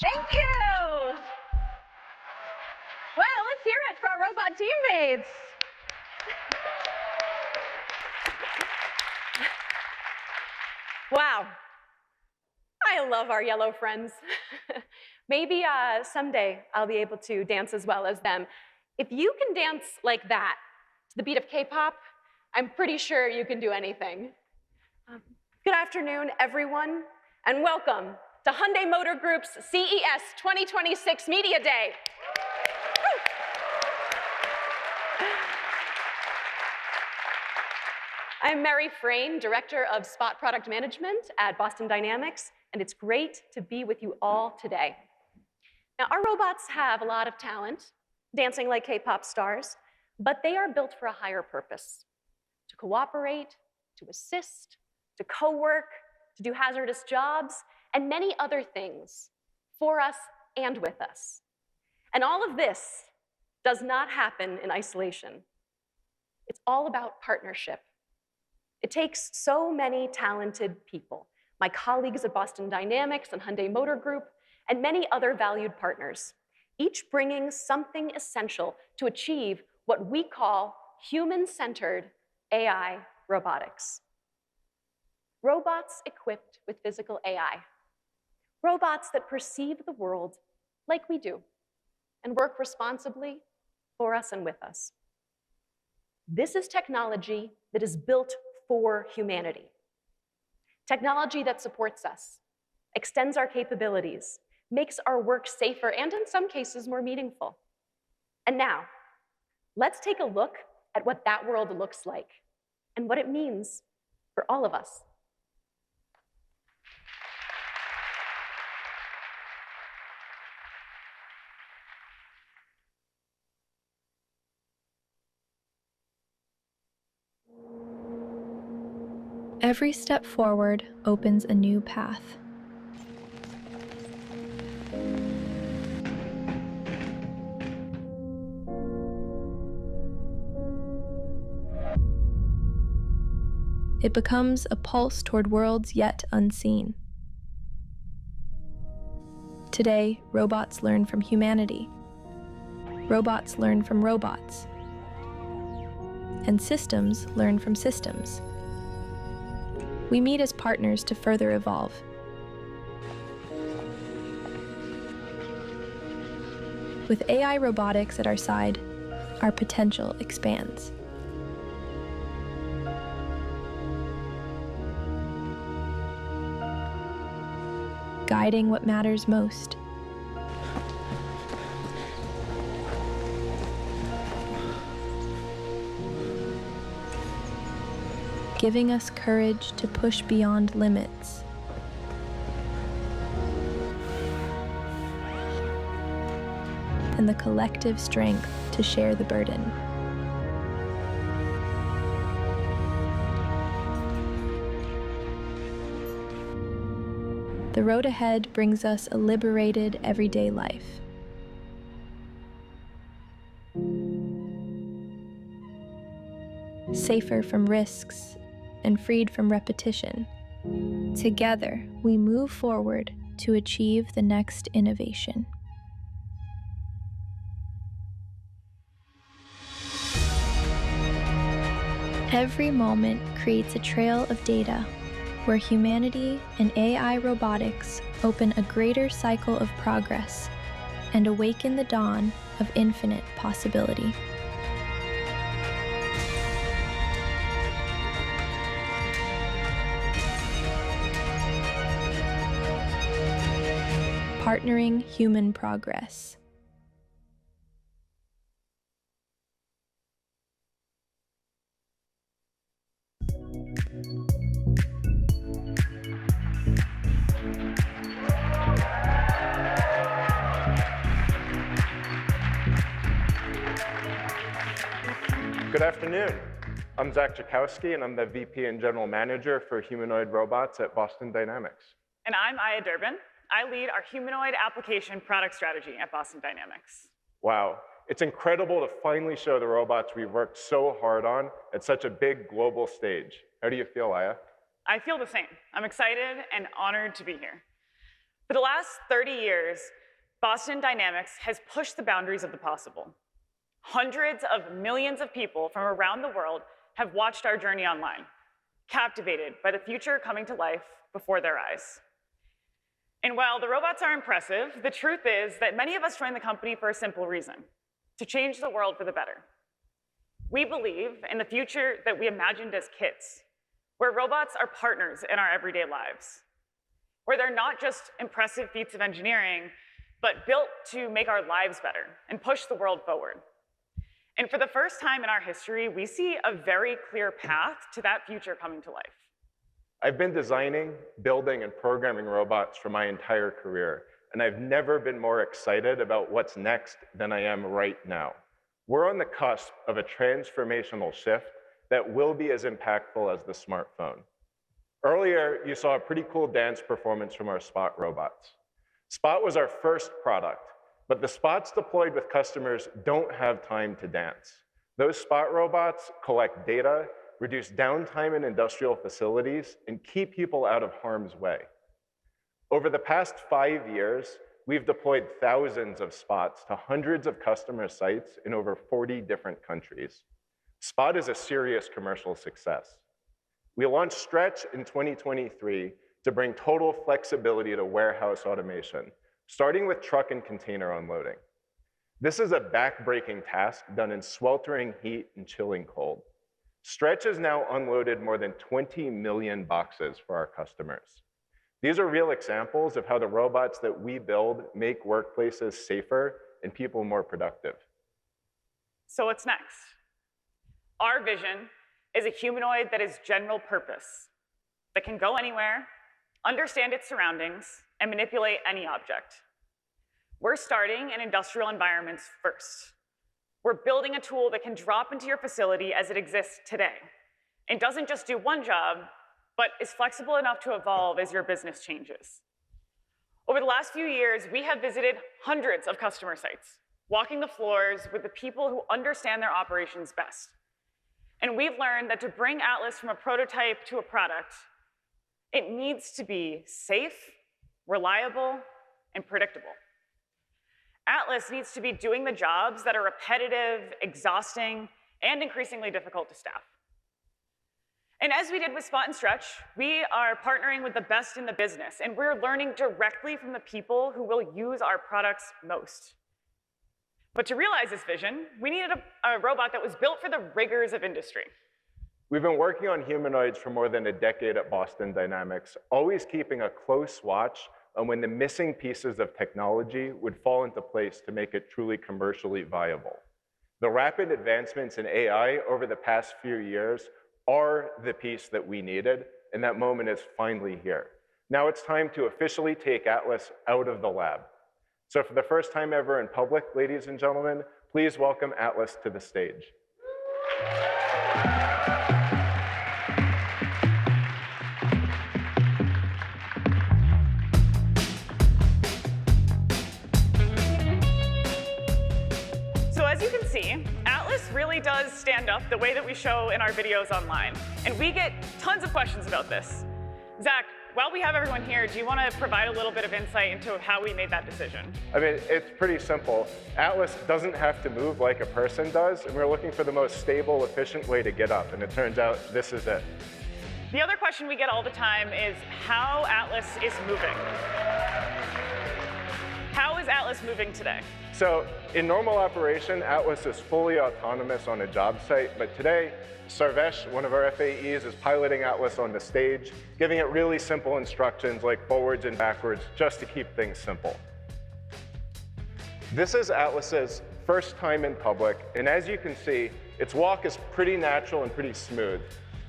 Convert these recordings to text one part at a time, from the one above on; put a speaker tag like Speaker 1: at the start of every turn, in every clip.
Speaker 1: Thank you! Well, let's hear it for our robot teammates. Wow. I love our yellow friends. Maybe someday I'll be able to dance as well as them. If you can dance like that to the beat of K-pop, I'm pretty sure you can do anything. Good afternoon, everyone, and welcome to Hyundai Motor Group's CES 2026 Media Day. I'm Mary Frayne, Director of Spot Product Management at Boston Dynamics, and it's great to be with you all today. Now, our robots have a lot of talent, dancing like K-pop stars, but they are built for a higher purpose: to cooperate, to assist, to co-work, to do hazardous jobs, and many other things for us and with us. And all of this does not happen in isolation. It's all about partnership. It takes so many talented people, my colleagues at Boston Dynamics and Hyundai Motor Group, and many other valued partners, each bringing something essential to achieve what we call human-centered AI robotics. Robots equipped with physical AI. Robots that perceive the world like we do and work responsibly for us and with us. This is technology that is built for humanity. Technology that supports us, extends our capabilities, makes our work safer, and in some cases more meaningful. And now, let's take a look at what that world looks like and what it means for all of us.
Speaker 2: Every step forward opens a new path. It becomes a pulse toward worlds yet unseen. Today, robots learn from humanity. Robots learn from robots. And systems learn from systems. We meet as partners to further evolve. With AI robotics at our side, our potential expands. Guiding what matters most. Giving us courage to push beyond limits. And the collective strength to share the burden. The road ahead brings us a liberated everyday life. Safer from risks and freed from repetition. Together, we move forward to achieve the next innovation. Every moment creates a trail of data where humanity and AI robotics open a greater cycle of progress and awaken the dawn of infinite possibility. partnering human progress.
Speaker 3: Good afternoon. I'm Zach Jakowski, and I'm the VP and General Manager for humanoid robots at Boston Dynamics.
Speaker 4: And I'm Aya Durbin. I lead our humanoid application product strategy at Boston Dynamics.
Speaker 3: Wow, it's incredible to finally show the robots we've worked so hard on at such a big global stage. How do you feel, Aya?
Speaker 4: I feel the same. I'm excited and honored to be here. For the last 30 years, Boston Dynamics has pushed the boundaries of the possible. Hundreds of millions of people from around the world have watched our journey online, captivated by the future coming to life before their eyes. And while the robots are impressive, the truth is that many of us joined the company for a simple reason: to change the world for the better. We believe in the future that we imagined as kids, where robots are partners in our everyday lives, where they're not just impressive feats of engineering, but built to make our lives better and push the world forward. And for the first time in our history, we see a very clear path to that future coming to life.
Speaker 3: I've been designing, building, and programming robots for my entire career, and I've never been more excited about what's next than I am right now. We're on the cusp of a transformational shift that will be as impactful as the smartphone. Earlier, you saw a pretty cool dance performance from our Spot robots. Spot was our first product, but the Spots deployed with customers don't have time to dance. Those Spot robots collect data, reduce downtime in industrial facilities, and keep people out of harm's way. Over the past 5 years, we've deployed thousands of Spots to hundreds of customer sites in over 40 different countries. Spot is a serious commercial success. We launched Stretch in 2023 to bring total flexibility to warehouse automation, starting with truck and container unloading. This is a back-breaking task done in sweltering heat and chilling cold. Stretch has now unloaded more than 20 million boxes for our customers. These are real examples of how the robots that we build make workplaces safer and people more productive.
Speaker 4: So what's next? Our vision is a humanoid that is general purpose, that can go anywhere, understand its surroundings, and manipulate any object. We're starting in industrial environments first. We're building a tool that can drop into your facility as it exists today, and doesn't just do one job, but is flexible enough to evolve as your business changes. Over the last few years, we have visited hundreds of customer sites, walking the floors with the people who understand their operations best. And we've learned that to bring Atlas from a prototype to a product, it needs to be safe, reliable, and predictable. Atlas needs to be doing the jobs that are repetitive, exhausting, and increasingly difficult to staff. And as we did with Spot and Stretch, we are partnering with the best in the business, and we're learning directly from the people who will use our products most. But to realize this vision, we needed a robot that was built for the rigors of industry.
Speaker 3: We've been working on humanoids for more than a decade at Boston Dynamics, always keeping a close watch on when the missing pieces of technology would fall into place to make it truly commercially viable. The rapid advancements in AI over the past few years are the piece that we needed, and that moment is finally here. Now it's time to officially take Atlas out of the lab. So for the first time ever in public, ladies and gentlemen, please welcome Atlas to the stage.
Speaker 4: As you can see, Atlas really does stand up the way that we show in our videos online. And we get tons of questions about this. Zach, while we have everyone here, do you want to provide a little bit of insight into how we made that decision?
Speaker 3: I mean, it's pretty simple. Atlas doesn't have to move like a person does, and we're looking for the most stable, efficient way to get up, and it turns out this is it.
Speaker 4: The other question we get all the time is how Atlas is moving. How is Atlas moving today?
Speaker 3: So in normal operation, Atlas is fully autonomous on a job site, but today, Sarvesh, one of our FAEs, is piloting Atlas on the stage, giving it really simple instructions like forwards and backwards, just to keep things simple. This is Atlas's first time in public, and as you can see, its walk is pretty natural and pretty smooth.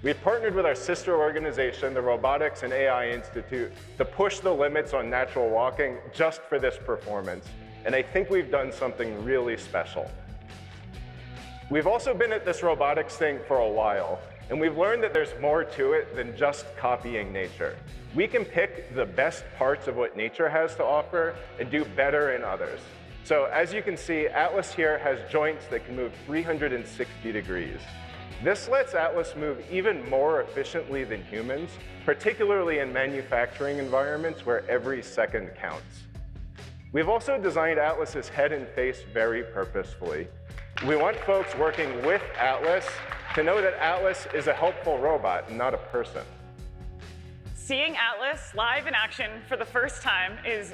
Speaker 3: We've partnered with our sister organization, the Robotics and AI Institute, to push the limits on natural walking just for this performance, and I think we've done something really special. We've also been at this robotics thing for a while, and we've learned that there's more to it than just copying nature. We can pick the best parts of what nature has to offer and do better in others. So as you can see, Atlas here has joints that can move 360 degrees. This lets Atlas move even more efficiently than humans, particularly in manufacturing environments where every second counts. We've also designed Atlas's head and face very purposefully. We want folks working with Atlas to know that Atlas is a helpful robot and not a person.
Speaker 4: Seeing Atlas live in action for the first time is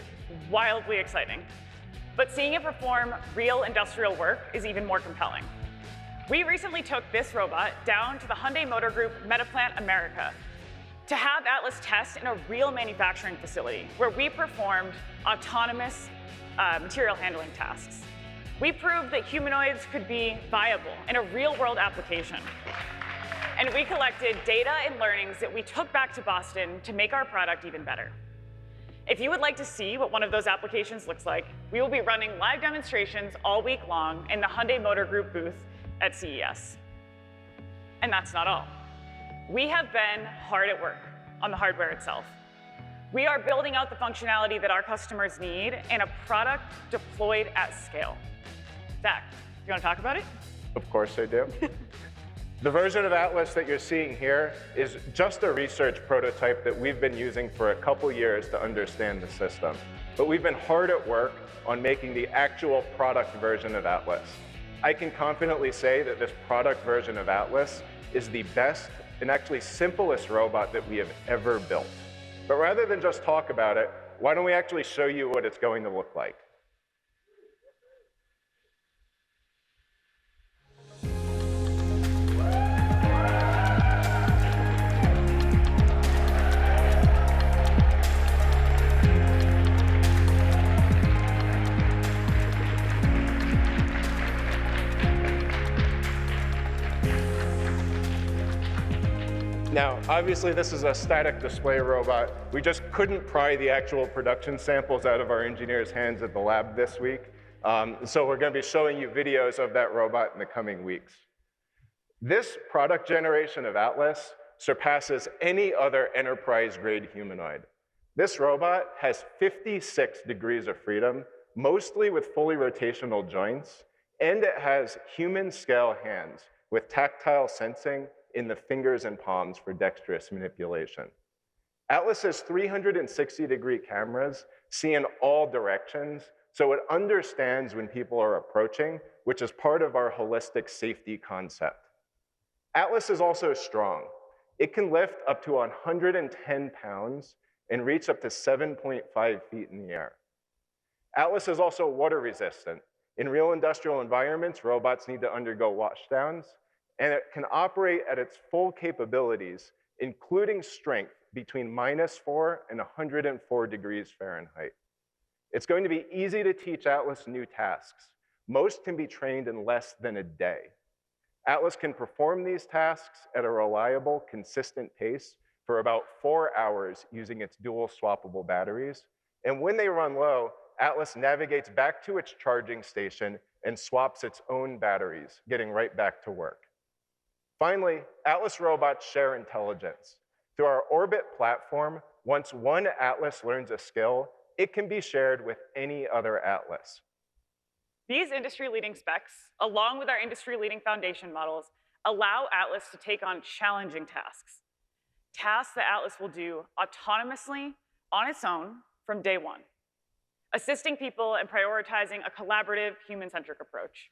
Speaker 4: wildly exciting. But seeing it perform real industrial work is even more compelling. We recently took this robot down to the Hyundai Motor Group Metaplant America to have Atlas test in a real manufacturing facility where we performed autonomous material handling tasks. We proved that humanoids could be viable in a real-world application. And we collected data and learnings that we took back to Boston to make our product even better. If you would like to see what one of those applications looks like, we will be running live demonstrations all week long in the Hyundai Motor Group booth at CES. And that's not all. We have been hard at work on the hardware itself. We are building out the functionality that our customers need in a product deployed at scale. Zach, you want to talk about it?
Speaker 3: Of course I do. The version of Atlas that you're seeing here is just a research prototype that we've been using for a couple years to understand the system. But we've been hard at work on making the actual product version of Atlas. I can confidently say that this product version of Atlas is the best and actually simplest robot that we have ever built. But rather than just talk about it, why don't we actually show you what it's going to look like? Now, obviously, this is a static display robot. We just couldn't pry the actual production samples out of our engineers' hands at the lab this week. So we're going to be showing you videos of that robot in the coming weeks. This product generation of Atlas surpasses any other enterprise-grade humanoid. This robot has 56 degrees of freedom, mostly with fully rotational joints, and it has human-scale hands with tactile sensing in the fingers and palms for dexterous manipulation. Atlas's 360-degree cameras see in all directions, so it understands when people are approaching, which is part of our holistic safety concept. Atlas is also strong. It can lift up to 110 pounds and reach up to 7.5 feet in the air. Atlas is also water resistant. In real industrial environments, robots need to undergo washdowns, and it can operate at its full capabilities, including strength between -4 and 104 degrees Fahrenheit. It's going to be easy to teach Atlas new tasks. Most can be trained in less than a day. Atlas can perform these tasks at a reliable, consistent pace for about 4 hours using its dual swappable batteries. And when they run low, Atlas navigates back to its charging station and swaps its own batteries, getting right back to work. Finally, Atlas robots share intelligence. Through our Orbit platform, once one Atlas learns a skill, it can be shared with any other Atlas.
Speaker 4: These industry-leading specs, along with our industry-leading foundation models, allow Atlas to take on challenging tasks. Tasks that Atlas will do autonomously on its own from day one, assisting people and prioritizing a collaborative, human-centric approach.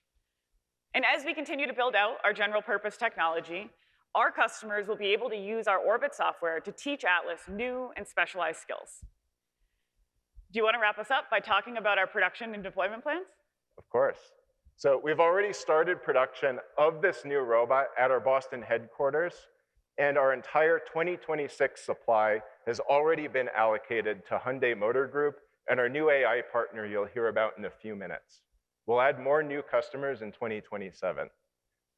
Speaker 4: And as we continue to build out our general purpose technology, our customers will be able to use our Orbit software to teach Atlas new and specialized skills. Do you want to wrap us up by talking about our production and deployment plans?
Speaker 3: Of course. So we've already started production of this new robot at our Boston headquarters, and our entire 2026 supply has already been allocated to Hyundai Motor Group and our new AI partner you'll hear about in a few minutes. We'll add more new customers in 2027.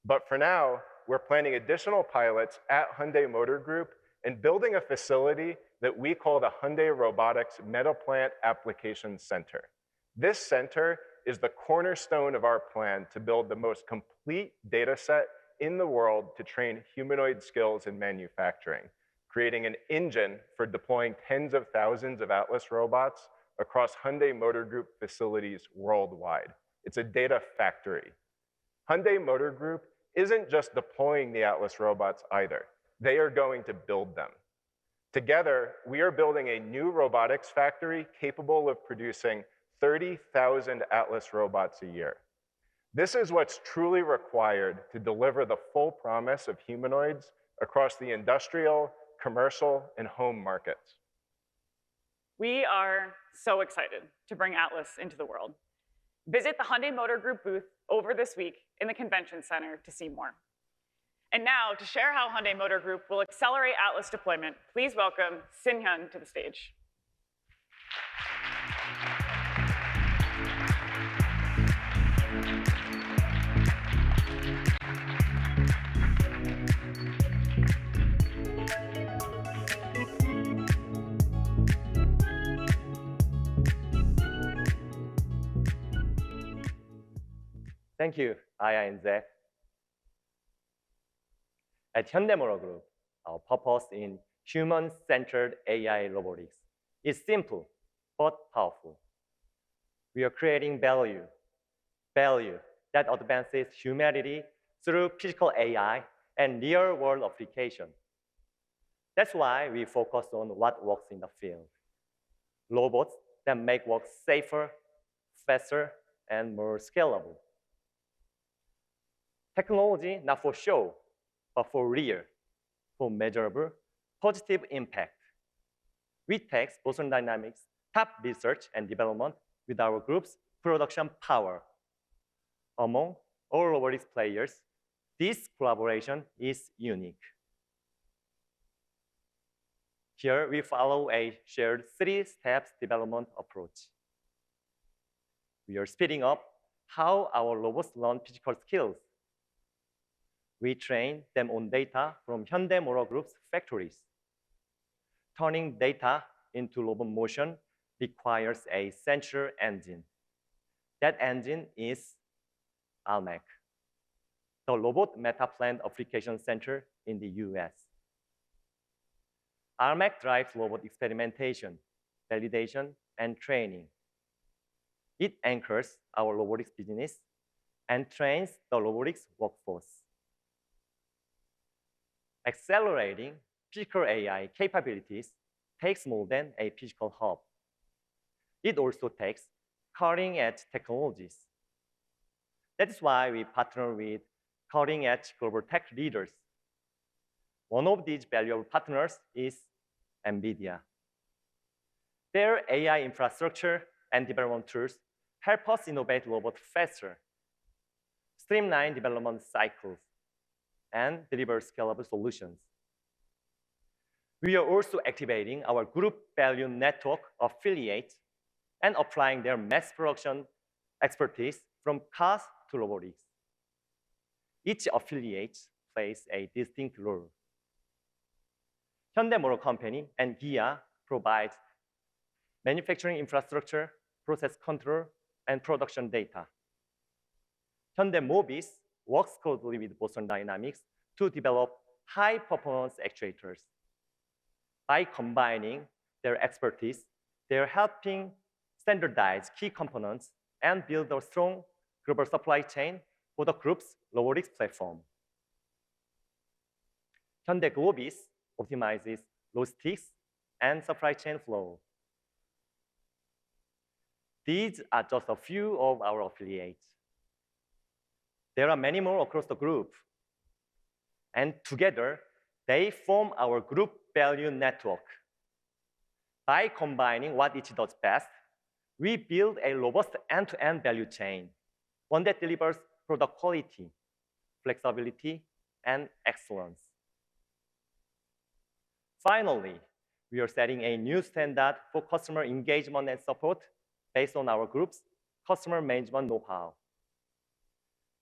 Speaker 3: But for now, we're planning additional pilots at Hyundai Motor Group and building a facility that we call the Hyundai Robotics Meta Plant Application Center. This center is the cornerstone of our plan to build the most complete data set in the world to train humanoid skills in manufacturing, creating an engine for deploying tens of thousands of Atlas robots across Hyundai Motor Group facilities worldwide. It's a data factory. Hyundai Motor Group isn't just deploying the Atlas robots either. They are going to build them. Together, we are building a new robotics factory capable of producing 30,000 Atlas robots a year. This is what's truly required to deliver the full promise of humanoids across the industrial, commercial, and home markets.
Speaker 4: We are so excited to bring Atlas into the world. Visit the Hyundai Motor Group booth over this week in the Convention Center to see more. And now, to share how Hyundai Motor Group will accelerate Atlas deployment, please welcome Sin-hyun to the stage.
Speaker 5: Thank you, Aya and Zach. At Hyundai Motor Group, our purpose in human-centered AI robotics is simple but powerful. We are creating value that advances humanity through physical AI and real-world application. That's why we focus on what works in the field. Robots that make work safer, faster, and more scalable. Technology not for show, but for real, for measurable, positive impact. We take Boston Dynamics' top research and development with our group's production power. Among all robotics players, this collaboration is unique. Here, we follow a shared three-step development approach. We are speeding up how our robots learn physical skills. We train them on data from Hyundai Motor Group's factories. Turning data into robot motion requires a central engine. That engine is RMAC, the Robot Meta Plant Application Center in the US. RMAC drives robot experimentation, validation, and training. It anchors our robotics business and trains the robotics workforce. Accelerating physical AI capabilities takes more than a physical hub. It also takes cutting-edge technologies. That's why we partner with cutting-edge global tech leaders. One of these valuable partners is NVIDIA. Their AI infrastructure and development tools help us innovate robots faster, streamline development cycles, and deliver scalable solutions. We are also activating our group value network affiliates and applying their mass production expertise from cars to robotics. Each affiliate plays a distinct role. Hyundai Motor Company and Kia provide manufacturing infrastructure, process control, and production data. Hyundai Mobis works closely with Boston Dynamics to develop high-performance actuators. By combining their expertise, they're helping standardize key components and build a strong global supply chain for the group's robotics platform. Hyundai Globis optimizes logistics and supply chain flow. These are just a few of our affiliates. There are many more across the group. And together, they form our group value network. By combining what each does best, we build a robust end-to-end value chain, one that delivers product quality, flexibility, and excellence. Finally, we are setting a new standard for customer engagement and support based on our group's customer management know-how.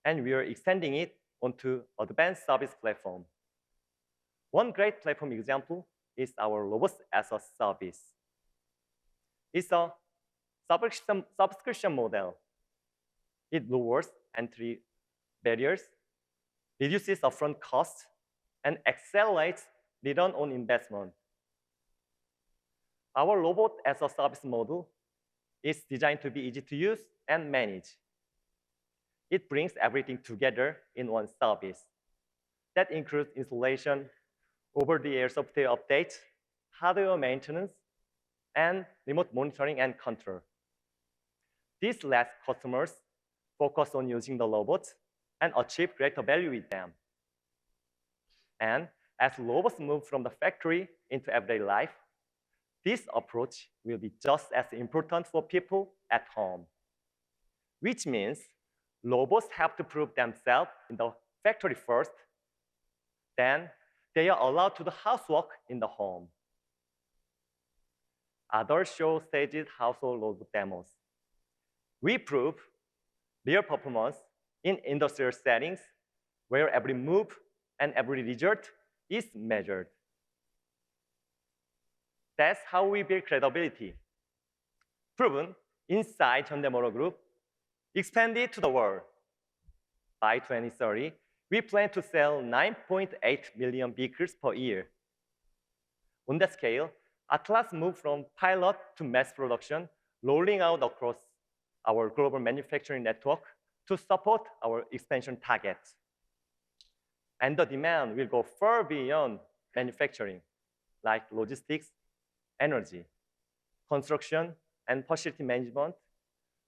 Speaker 5: And we are extending it onto advanced service platform. One great platform example is our robots as a service. It's a subscription model. It lowers entry barriers, reduces upfront costs, and accelerates return on investment. Our robot as a service model is designed to be easy to use and manage. It brings everything together in one service. That includes installation, over-the-air software updates, hardware maintenance, and remote monitoring and control. This lets customers focus on using the robots and achieve greater value with them. And as robots move from the factory into everyday life, this approach will be just as important for people at home, which means robots have to prove themselves in the factory first, then they are allowed to do housework in the home. Others show staged household robot demos. We prove real performance in industrial settings where every move and every result is measured. That's how we build credibility. Proven inside Hyundai Group, expanded to the world. By 2030, we plan to sell 9.8 million vehicles per year. On that scale, Atlus moved from pilot to mass production, rolling out across our global manufacturing network to support our expansion targets. And the demand will go far beyond manufacturing, like logistics, energy, construction, and facility management,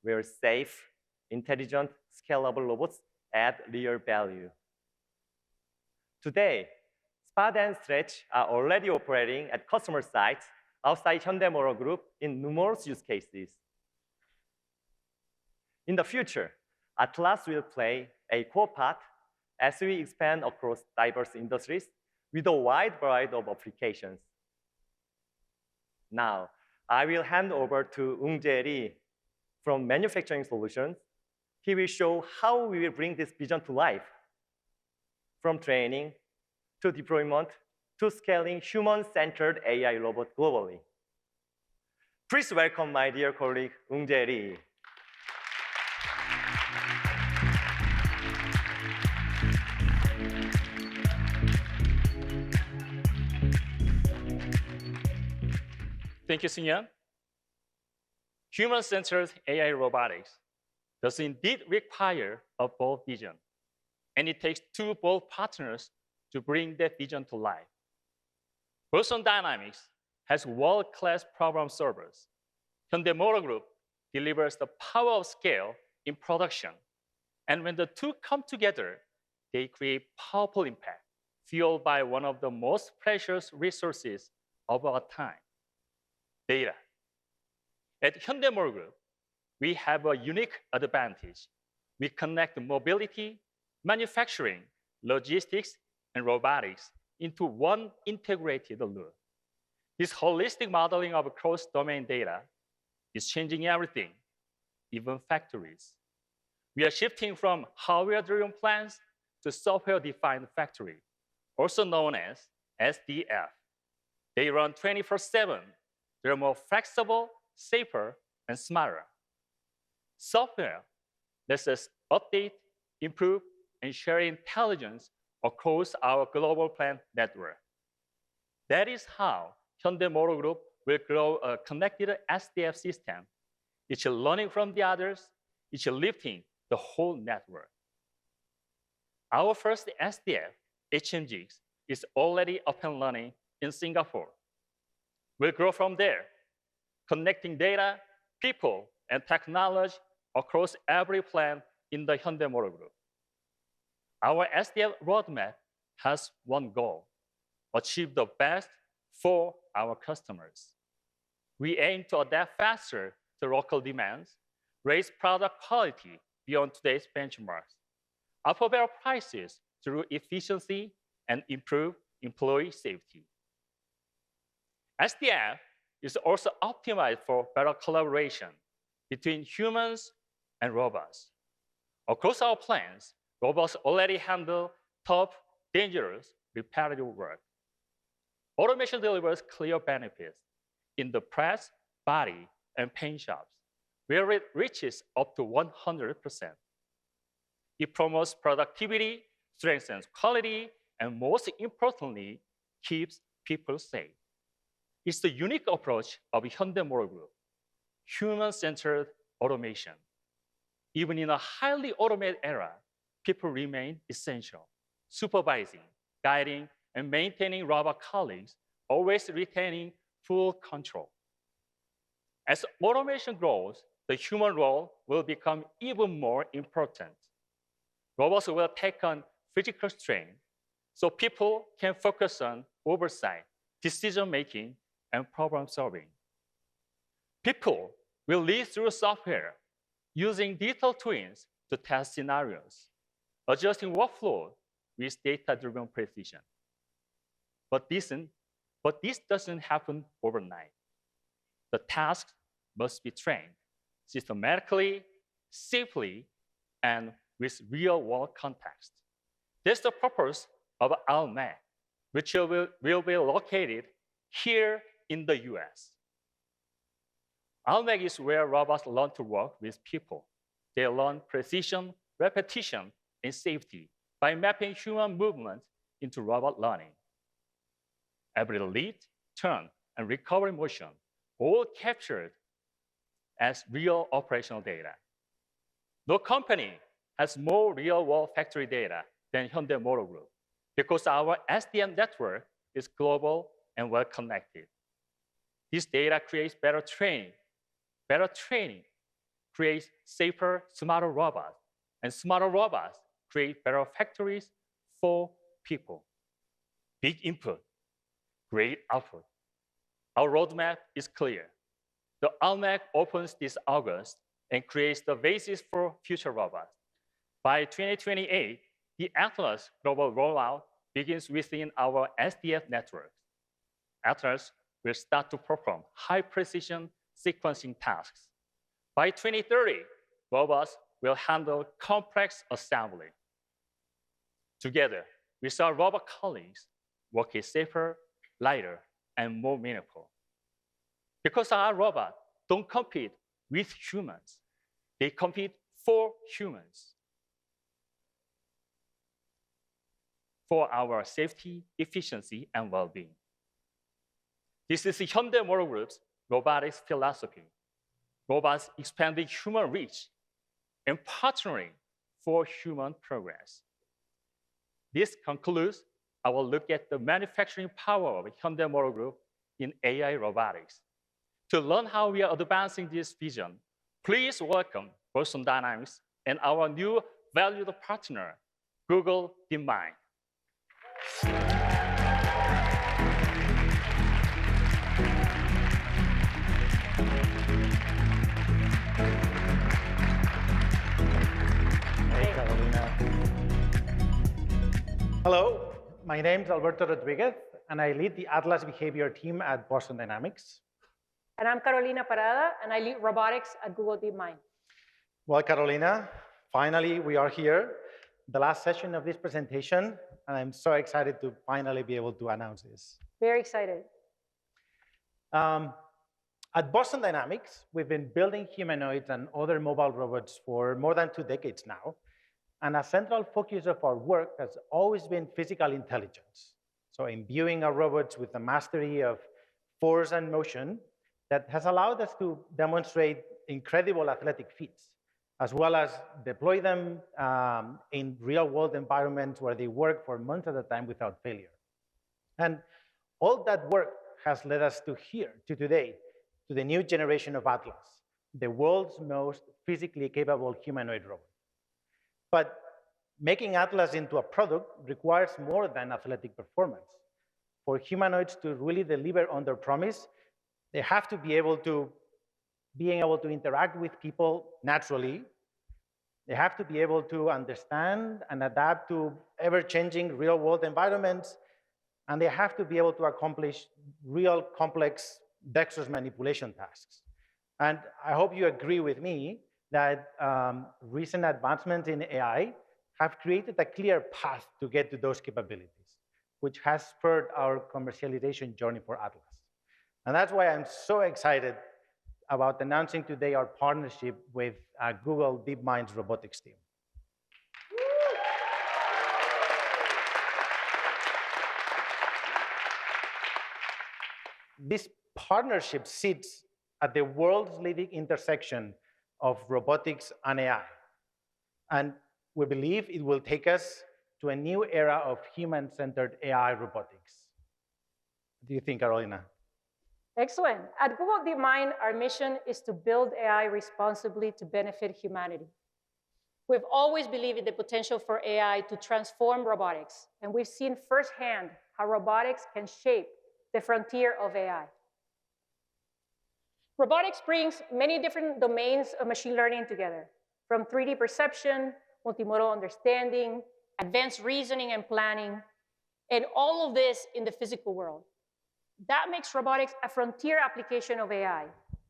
Speaker 5: where safe, intelligent, scalable robots add real value. Today, Spot and Stretch are already operating at customer sites outside Hyundai Group in numerous use cases. In the future, Atlas will play a core part as we expand across diverse industries with a wide variety of applications. Now, I will hand over to Ung-jae Lee from Manufacturing Solutions. He will show how we will bring this vision to life, from training to deployment to scaling human-centered AI robot globally. Please welcome my dear colleague, Ung-jae Lee.
Speaker 6: Thank you, Sinyan. Human-centered AI robotics does indeed require a bold vision, and it takes two bold partners to bring that vision to life. Boston Dynamics has world-class problem solvers. Hyundai Group delivers the power of scale in production, and when the two come together, they create powerful impact, fueled by one of the most precious resources of our time: data. At Hyundai Group, we have a unique advantage. We connect mobility, manufacturing, logistics, and robotics into one integrated loop. This holistic modeling of cross-domain data is changing everything, even factories. We are shifting from hardware-driven plants to software-defined factory, also known as SDF. They run 24/7. They're more flexible, safer, and smarter. Software lets us update, improve, and share intelligence across our global plant network. That is how Hyundai Group will grow a connected SDF system, each learning from the others, each lifting the whole network. Our first SDF, HMGs, is already up and running in Singapore. We'll grow from there, connecting data, people, and technology across every plant in the Hyundai Group. Our SDF roadmap has one goal: achieve the best for our customers. We aim to adapt faster to local demands, raise product quality beyond today's benchmarks, offer better prices through efficiency, and improve employee safety. SDF is also optimized for better collaboration between humans and robots. Across our plants, robots already handle tough, dangerous, repetitive work. Automation delivers clear benefits in the press, body, and paint shops, where it reaches up to 100%. It promotes productivity, strengthens quality, and most importantly, keeps people safe. It's the unique approach of 현대차그룹, human-centered automation. Even in a highly automated era, people remain essential, supervising, guiding, and maintaining robot colleagues, always retaining full control. As automation grows, the human role will become even more important. Robots will take on physical strain, so people can focus on oversight, decision-making, and problem-solving. People will lead through software, using digital twins to test scenarios, adjusting workflow with data-driven precision. But this doesn't happen overnight. The tasks must be trained systematically, safely, and with real-world context. That's the purpose of Unveiling, which will be located here in the US. Unveiling is where robots learn to work with people. They learn precision, repetition, and safety by mapping human movement into robot learning. Every lead, turn, and recovery motion, all captured as real operational data. No company has more real-world factory data than 현대차그룹 because our SDM network is global and well-connected. This data creates better training. Better training creates safer, smarter robots, and smarter robots create better factories for people. Big input, great output. Our roadmap is clear. The Unveiling opens this August and creates the basis for future robots. By 2028, the Atlas global rollout begins within our SDF network. Atlas will start to perform high-precision sequencing tasks. By 2030, robots will handle complex assembly. Together, with our robot colleagues, work is safer, lighter, and more meaningful. Because our robots don't compete with humans, they compete for humans. For our safety, efficiency, and well-being. This is 현대차그룹's robotics philosophy. Robots expanding human reach and partnering for human progress. This concludes our look at the manufacturing power of 현대차그룹 in AI robotics. To learn how we are advancing this vision, please welcome Boston Dynamics and our new valued partner, Google DeepMind.
Speaker 5: Hey, Carolina.
Speaker 7: Hello, my name is Alberto Rodriguez, and I lead the Atlas behavior team at Boston Dynamics.
Speaker 8: And I'm Carolina Parada, and I lead robotics at Google DeepMind.
Speaker 7: Well, Carolina, finally we are here, the last session of this presentation, and I'm so excited to finally be able to announce this.
Speaker 8: Very excited.
Speaker 7: At Boston Dynamics, we've been building humanoids and other mobile robots for more than 2 decades now, and a central focus of our work has always been physical intelligence. So imbuing our robots with the mastery of force and motion that has allowed us to demonstrate incredible athletic feats, as well as deploy them in real-world environments where they work for months at a time without failure. And all that work has led us to here, to today, to the new generation of Atlas, the world's most physically capable humanoid robot. But making Atlas into a product requires more than athletic performance. For humanoids to really deliver on their promise, they have to be able to interact with people naturally. They have to be able to understand and adapt to ever-changing real-world environments, and they have to be able to accomplish real complex dexterous manipulation tasks. And I hope you agree with me that recent advancements in AI have created a clear path to get to those capabilities, which has spurred our commercialization journey for Atlas. And that's why I'm so excited about announcing today our partnership with Google DeepMind's robotics team. This partnership sits at the world's leading intersection of robotics and AI. And we believe it will take us to a new era of human-centered AI robotics. What do you think, Carolina?
Speaker 8: Excellent. At Google DeepMind, our mission is to build AI responsibly to benefit humanity. We've always believed in the potential for AI to transform robotics, and we've seen firsthand how robotics can shape the frontier of AI. Robotics brings many different domains of machine learning together, from 3D perception, multimodal understanding, advanced reasoning and planning, and all of this in the physical world. That makes robotics a frontier application of AI,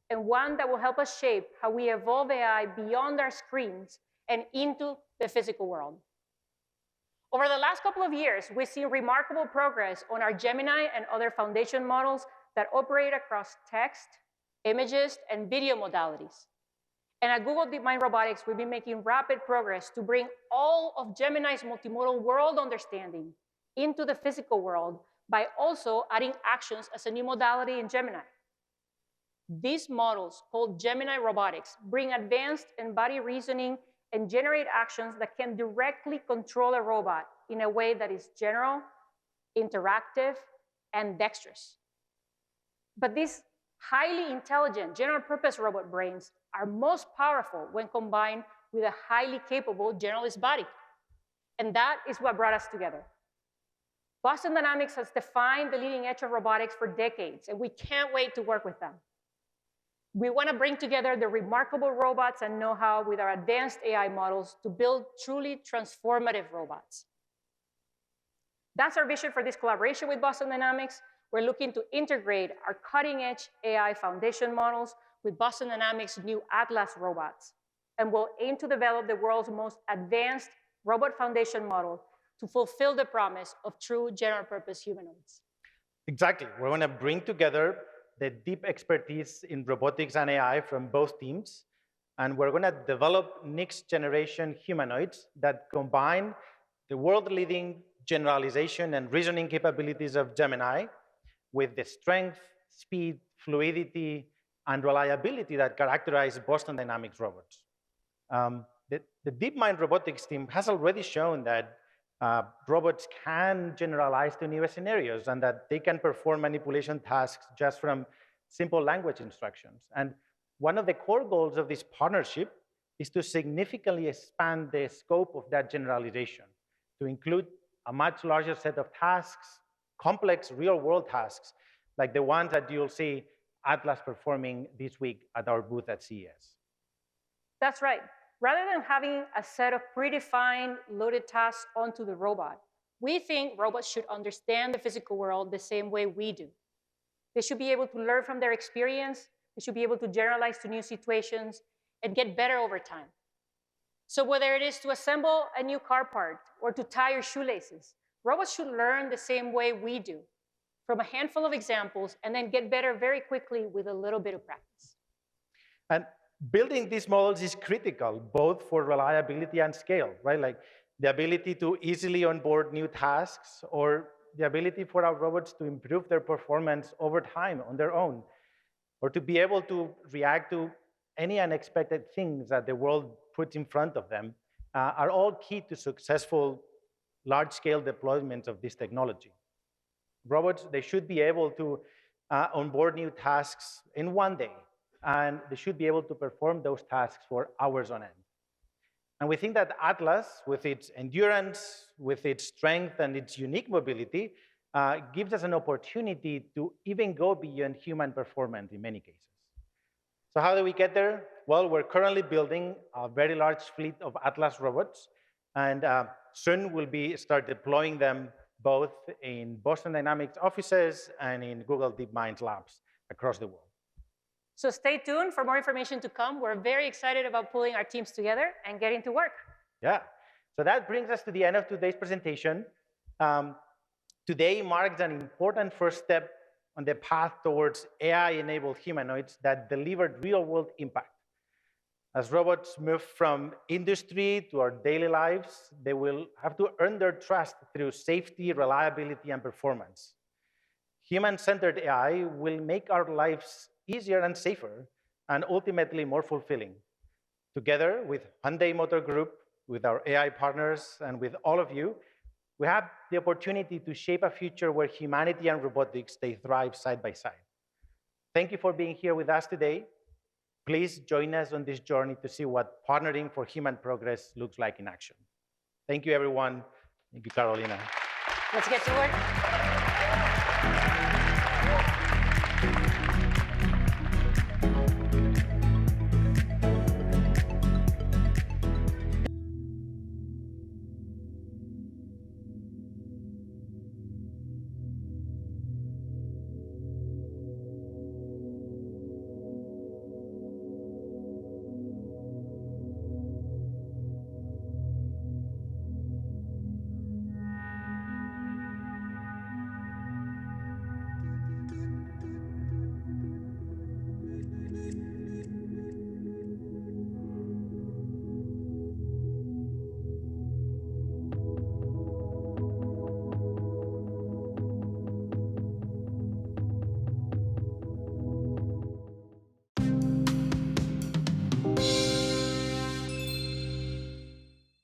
Speaker 8: and one that will help us shape how we evolve AI beyond our screens and into the physical world. Over the last couple of years, we've seen remarkable progress on our Gemini and other foundation models that operate across text, images, and video modalities. And at Google DeepMind Robotics, we've been making rapid progress to bring all of Gemini's multimodal world understanding into the physical world by also adding actions as a new modality in Gemini. These models, called Gemini Robotics, bring advanced embodied reasoning and generate actions that can directly control a robot in a way that is general, interactive, and dexterous. But these highly intelligent general-purpose robot brains are most powerful when combined with a highly capable generalist body. And that is what brought us together. Boston Dynamics has defined the leading edge of robotics for decades, and we can't wait to work with them. We want to bring together the remarkable robots and know-how with our advanced AI models to build truly transformative robots. That's our vision for this collaboration with Boston Dynamics. We're looking to integrate our cutting-edge AI foundation models with Boston Dynamics' new Atlas robots. And we'll aim to develop the world's most advanced robot foundation model to fulfill the promise of true general-purpose humanoids.
Speaker 7: Exactly. We're going to bring together the deep expertise in robotics and AI from both teams, and we're going to develop next-generation humanoids that combine the world-leading generalization and reasoning capabilities of Gemini with the strength, speed, fluidity, and reliability that characterize Boston Dynamics robots. The DeepMind robotics team has already shown that robots can generalize to new scenarios and that they can perform manipulation tasks just from simple language instructions. And one of the core goals of this partnership is to significantly expand the scope of that generalization to include a much larger set of tasks, complex real-world tasks, like the ones that you'll see Atlas performing this week at our booth at CES.
Speaker 8: That's right. Rather than having a set of predefined loaded tasks onto the robot, we think robots should understand the physical world the same way we do. They should be able to learn from their experience. They should be able to generalize to new situations and get better over time. So whether it is to assemble a new car part or to tie your shoelaces, robots should learn the same way we do, from a handful of examples, and then get better very quickly with a little bit of practice.
Speaker 7: And building these models is critical, both for reliability and scale, right? Like the ability to easily onboard new tasks or the ability for our robots to improve their performance over time on their own, or to be able to react to any unexpected things that the world puts in front of them are all key to successful large-scale deployments of this technology. Robots, they should be able to onboard new tasks in one day, and they should be able to perform those tasks for hours on end. And we think that Atlas, with its endurance, with its strength and its unique mobility, gives us an opportunity to even go beyond human performance in many cases. So how do we get there? Well, we're currently building a very large fleet of Atlas robots, and soon we'll start deploying them both in Boston Dynamics offices and in Google DeepMind labs across the world.
Speaker 8: So stay tuned for more information to come. We're very excited about pulling our teams together and getting to work.
Speaker 7: Yeah, so that brings us to the end of today's presentation. Today marks an important first step on the path towards AI-enabled humanoids that delivered real-world impact. As robots move from industry to our daily lives, they will have to earn their trust through safety, reliability, and performance. Human-centered AI will make our lives easier and safer, and ultimately more fulfilling. Together with Hyundai Motor Group, with our AI partners, and with all of you, we have the opportunity to shape a future where humanity and robotics, they thrive side by side. Thank you for being here with us today. Please join us on this journey to see what partnering for human progress looks like in action. Thank you, everyone. Thank you, Carolina.
Speaker 8: Let's get to work.